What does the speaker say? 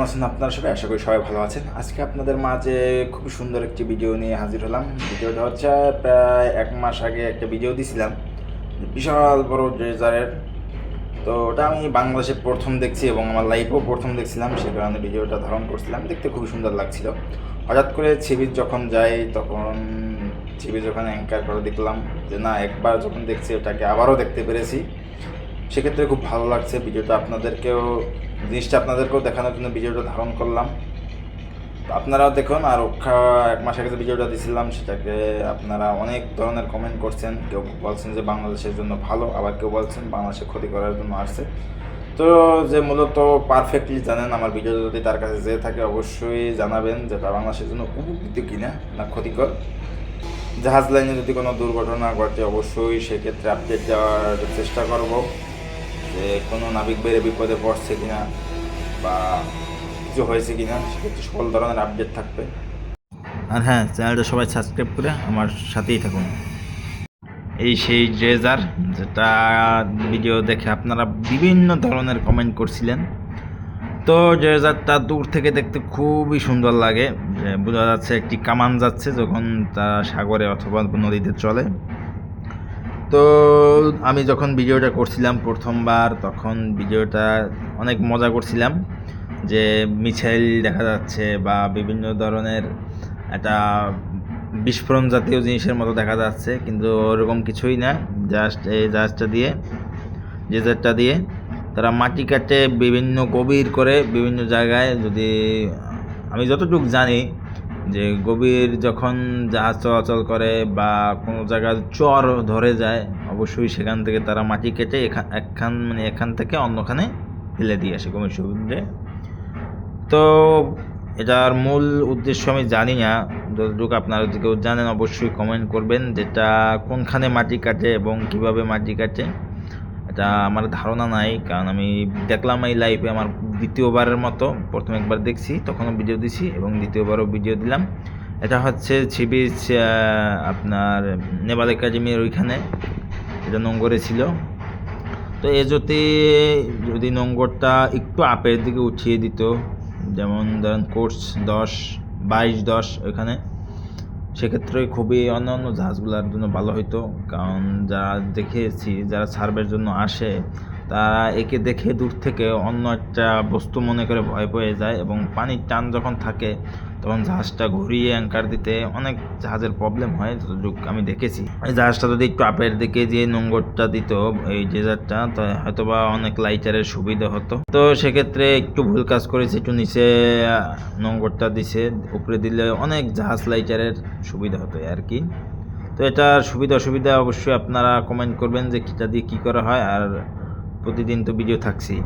কেমন আছেন আপনারা সবাই? আশা করি সবাই ভালো আছেন। আজকে আপনাদের মাঝে খুব সুন্দর একটি ভিডিও নিয়ে হাজির হলাম। ভিডিওটা হচ্ছে প্রায় 1 মাস আগে একটা ভিডিও দিছিলাম, বিশাল বড় ড্রেজারের। তো ওটা আমি বাংলাদেশে প্রথম দেখছি এবং আমার লাইফেও প্রথম দেখছিলাম, সে কারণে ভিডিওটা ধারণ করছিলাম। দেখতে খুবই সুন্দর লাগছিল। হঠাৎ করে ছিবির যখন যাই, তখন ছিবি যখন অ্যাঙ্কার করে দেখলাম যে না, একবার যখন দেখছি ওটাকে আবারও দেখতে পেরেছি। সেক্ষেত্রে খুব ভালো লাগছে। ভিডিওটা জিনিসটা আপনাদেরকেও দেখানোর জন্য ভিডিওটা ধারণ করলাম। তো আপনারাও দেখুন। আর 1 মাস আগে যে ভিডিওটা দিয়েছিলাম, সেটাকে আপনারা অনেক ধরনের কমেন্ট করছেন। কেউ বলছেন যে বাংলাদেশের জন্য ভালো, আবার কেউ বলছেন বাংলাদেশে ক্ষতি করার জন্য আসছে। তো যে মূলত পারফেক্টলি জানেন আমার ভিডিওটা যদি তার কাছে যেয়ে থাকে, অবশ্যই জানাবেন যেটা বাংলাদেশের জন্য উপকৃত কিনা না ক্ষতিকর। জাহাজ লাইনে যদি কোনো দুর্ঘটনা ঘটে, অবশ্যই সেক্ষেত্রে আপডেট দেওয়ার চেষ্টা করব যে কোনো নাবিক বেড়ে বিপদে পড়ছে কিনা বা কিছু হয়েছে কিনা, সেক্ষেত্রে সকল ধরনের আপডেট থাকবে। আর হ্যাঁ, চ্যানেলটা সবাই সাবস্ক্রাইব করে আমার সাথেই থাকুন। এই সেই ড্রেজার, যেটা ভিডিও দেখে আপনারা বিভিন্ন ধরনের কমেন্ট করছিলেন। তো ড্রেজারটা দূর থেকে দেখতে খুবই সুন্দর লাগে। বোঝা যাচ্ছে একটি কামান যাচ্ছে যখন তা সাগরে অথবা নদীতে চলে। তো আমি যখন ভিডিওটা করছিলাম প্রথমবার, তখন ভিডিওটা অনেক মজা করছিলাম যে মিসাইল দেখা যাচ্ছে বা বিভিন্ন ধরনের একটা বিস্ফোরণ জাতীয় জিনিসের মতো দেখা যাচ্ছে, কিন্তু ওরকম কিছুই না। জাস্ট এই ড্রেজারটা দিয়ে তারা মাটি কাটে বিভিন্ন গভীর করে বিভিন্ন জায়গায়। যদি আমি যতটুকু জানি যে গভীর যখন জাহাজ চলাচল করে বা কোনো জায়গায় চর ধরে যায়, অবশ্যই সেখান থেকে তারা মাটি কেটে এখান থেকে অন্যখানে ফেলে দিয়ে আসে গভীর সমুদ্রে। তো এটার মূল উদ্দেশ্য আমি জানি না, যতটুকু আপনারা যদি কেউ জানেন অবশ্যই কমেন্ট করবেন, যেটা কোনখানে মাটি কাটে এবং কিভাবে মাটি কাটে। এটা আমার ধারণা নাই, কারণ আমি দেখলাম এই লাইফে আমার দ্বিতীয়বারের মতো। প্রথম একবার দেখছি, তখনও ভিডিও দিছি এবং দ্বিতীয়বারও ভিডিও দিলাম। এটা হচ্ছে সি বিচ, আপনার নেভাল একাডেমির ওইখানে এটা নোঙ্গরে ছিল। তো যদি নোঙ্গরটা একটু আপের দিকে উঠিয়ে দিত, যেমন ধরেন কোর্স 10, 22, 10 ওইখানে, সেক্ষেত্রে খুবই অন্যান্য জাহাজগুলোর জন্য ভালো হইতো। কারণ যারা দেখেছি, যারা সার্ভের জন্য আসে, তারা একে দেখে দূর থেকে অন্য একটা বস্তু মনে করে ভয় পেয়ে যায়, এবং পানির টান যখন থাকে তখন জাহাজটা ঘুরিয়ে অ্যাঙ্কার দিতে অনেক জাহাজের প্রবলেম হয়, যতটুকু আমি দেখেছি। এই জাহাজটা যদি একটু আপের দিকে যে নোঙ্গরটা দিত, এই ড্রেজারটা, তো হয়তো বা অনেক লাইটারের সুবিধা হতো। তো সেক্ষেত্রে একটু ভুল কাজ করেছে, একটু নিচে নোঙ্গরটা দিছে, উপরে দিলে অনেক জাহাজ লাইটারের সুবিধা হতো আর কি। তো এটার সুবিধা অসুবিধা অবশ্যই আপনারা কমেন্ট করবেন যে এটা দিয়ে কী করা হয়। আর প্রতিদিন তো ভিডিও থাকছেই।